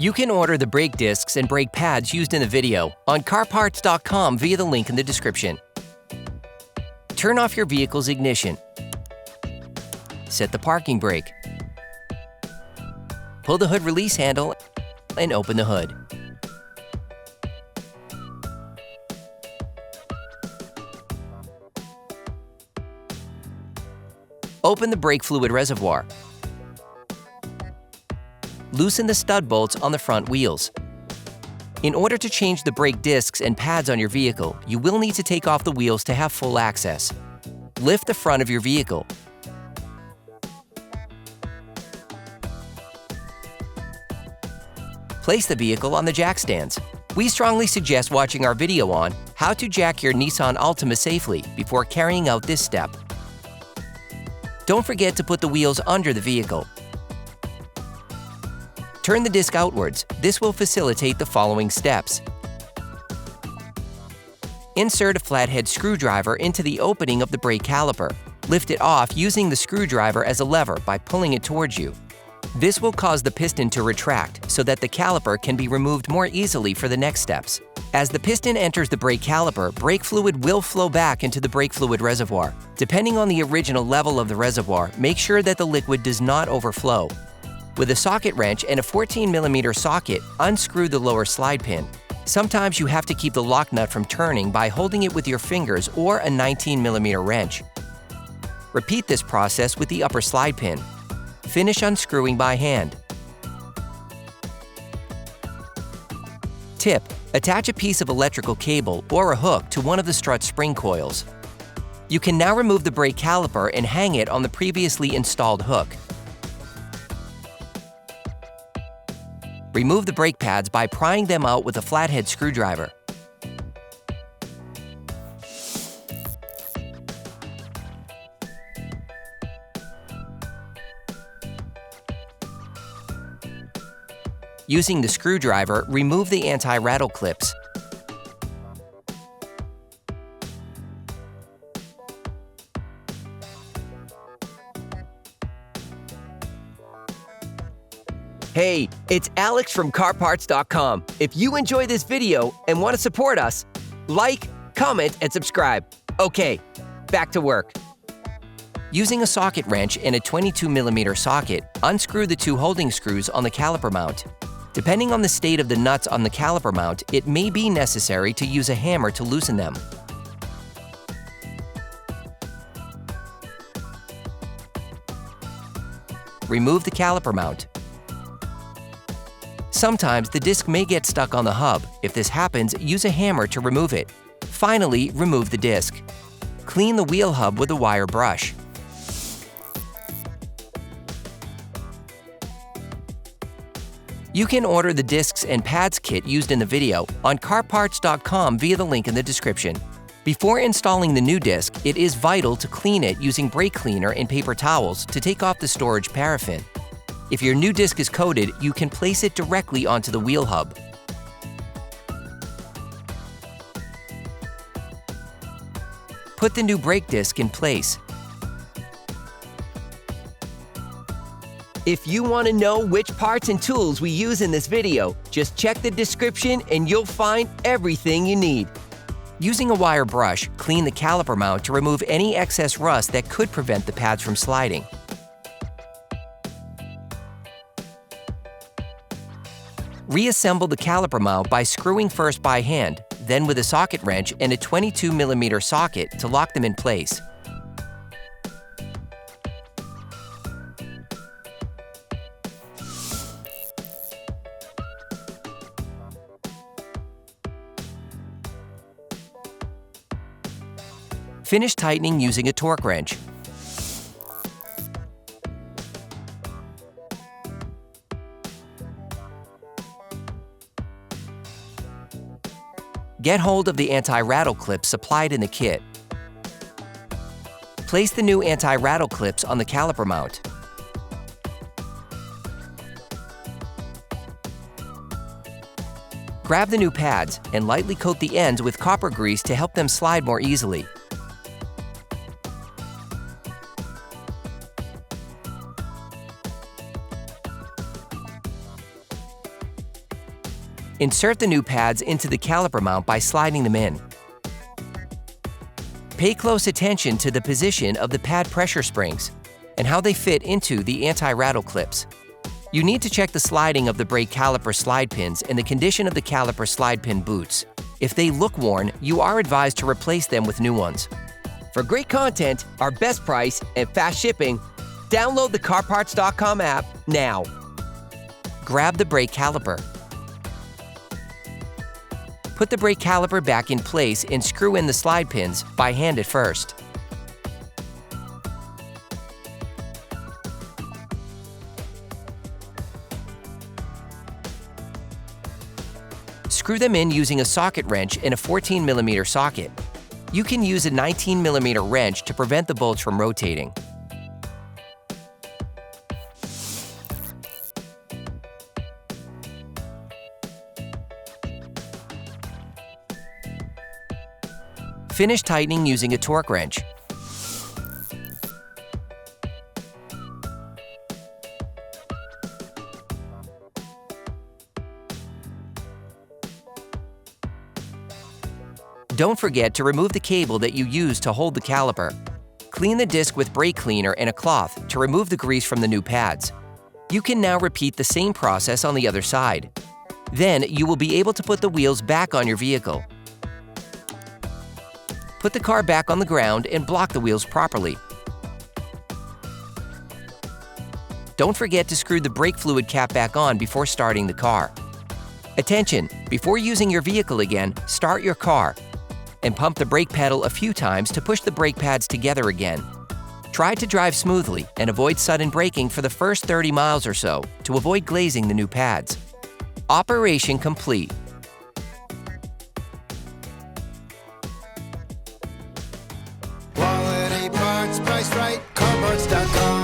You can order the brake discs and brake pads used in the video on CarParts.com via the link in the description. Turn off your vehicle's ignition. Set the parking brake. Pull the hood release handle and open the hood. Open the brake fluid reservoir. Loosen the stud bolts on the front wheels. In order to change the brake discs and pads on your vehicle, you will need to take off the wheels to have full access. Lift the front of your vehicle. Place the vehicle on the jack stands. We strongly suggest watching our video on how to jack your Nissan Altima safely before carrying out this step. Don't forget to put the wheels under the vehicle. Turn the disc outwards. This will facilitate the following steps. Insert a flathead screwdriver into the opening of the brake caliper. Lift it off using the screwdriver as a lever by pulling it towards you. This will cause the piston to retract so that the caliper can be removed more easily for the next steps. As the piston enters the brake caliper, brake fluid will flow back into the brake fluid reservoir. Depending on the original level of the reservoir, make sure that the liquid does not overflow. With a socket wrench and a 14mm socket, unscrew the lower slide pin. Sometimes you have to keep the lock nut from turning by holding it with your fingers or a 19mm wrench. Repeat this process with the upper slide pin. Finish unscrewing by hand. Tip: attach a piece of electrical cable or a hook to one of the strut spring coils. You can now remove the brake caliper and hang it on the previously installed hook. Remove the brake pads by prying them out with a flathead screwdriver. Using the screwdriver, remove the anti-rattle clips. Hey, it's Alex from CarParts.com. If you enjoy this video and want to support us, like, comment, and subscribe. Okay, back to work. Using a socket wrench and a 22mm socket, unscrew the two holding screws on the caliper mount. Depending on the state of the nuts on the caliper mount, it may be necessary to use a hammer to loosen them. Remove the caliper mount. Sometimes the disc may get stuck on the hub. If this happens, use a hammer to remove it. Finally, remove the disc. Clean the wheel hub with a wire brush. You can order the discs and pads kit used in the video on CarParts.com via the link in the description. Before installing the new disc, it is vital to clean it using brake cleaner and paper towels to take off the storage paraffin. If your new disc is coated, you can place it directly onto the wheel hub. Put the new brake disc in place. If you want to know which parts and tools we use in this video, just check the description and you'll find everything you need. Using a wire brush, clean the caliper mount to remove any excess rust that could prevent the pads from sliding. Reassemble the caliper mount by screwing first by hand, then with a socket wrench and a 22mm socket to lock them in place. Finish tightening using a torque wrench. Get hold of the anti-rattle clips supplied in the kit. Place the new anti-rattle clips on the caliper mount. Grab the new pads and lightly coat the ends with copper grease to help them slide more easily. Insert the new pads into the caliper mount by sliding them in. Pay close attention to the position of the pad pressure springs and how they fit into the anti-rattle clips. You need to check the sliding of the brake caliper slide pins and the condition of the caliper slide pin boots. If they look worn, you are advised to replace them with new ones. For great content, our best price, and fast shipping, download the CarParts.com app now. Grab the brake caliper. Put the brake caliper back in place and screw in the slide pins by hand at first. Screw them in using a socket wrench and a 14mm socket. You can use a 19mm wrench to prevent the bolts from rotating. Finish tightening using a torque wrench. Don't forget to remove the cable that you used to hold the caliper. Clean the disc with brake cleaner and a cloth to remove the grease from the new pads. You can now repeat the same process on the other side. Then you will be able to put the wheels back on your vehicle. Put the car back on the ground and block the wheels properly. Don't forget to screw the brake fluid cap back on before starting the car. Attention! Before using your vehicle again, start your car and pump the brake pedal a few times to push the brake pads together again. Try to drive smoothly and avoid sudden braking for the first 30 miles or so to avoid glazing the new pads. Operation complete. Quality parts, priced right, CarParts.com.